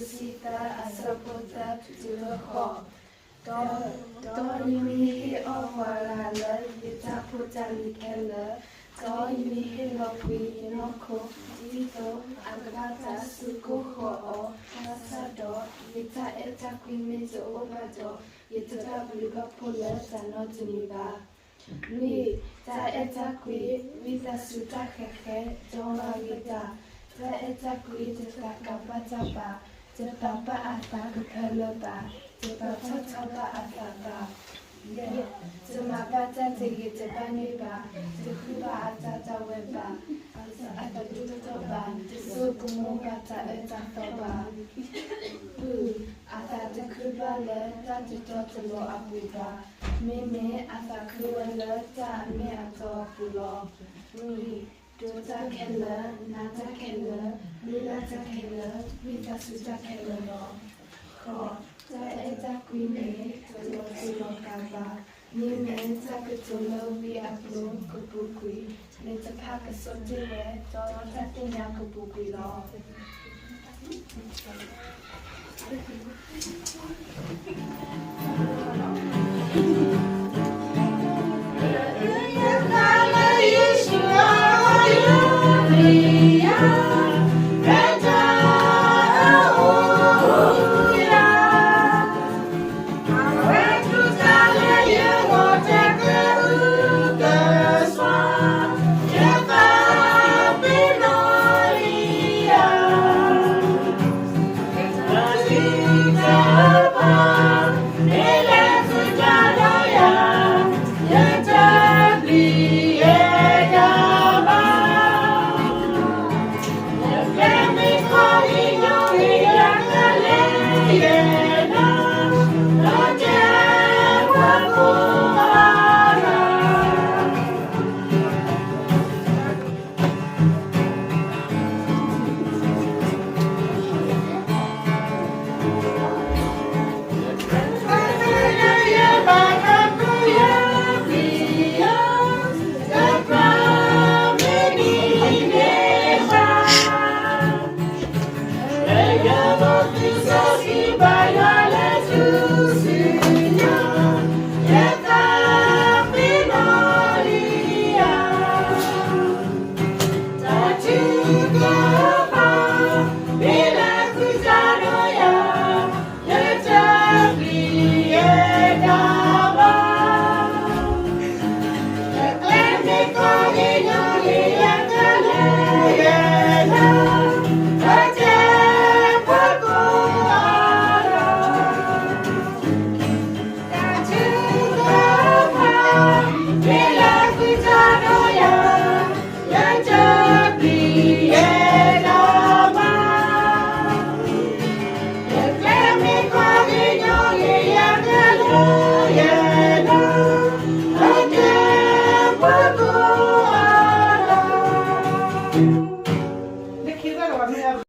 susita asapota tuho. Dorimi owarala yitaputa likela. Dorimi lokwi inoko dito agata sukuho o kasado yita eta kwimizo obado yita bliba pula tanotuniba. Lui ta eta qui vita suta keke donga gita ta eta qui ta kapatapa ta papa ata kapelaba ta papa tapa atapa ta mapata te gita baniba ta kuba ata taweba ata tutoba ta sukumunga ta eta toba ata te kuba le ta tutotelo apuba Meme atakuela ta me atapulo. Dota kella, nata kella, lilata kella, vita suta kella no. Ko ta eta quime, tolo kaba. Meme takutulo vi aplo kupukui. Leta paka sotiwe, tolo tatinya kupukui lo. Bye.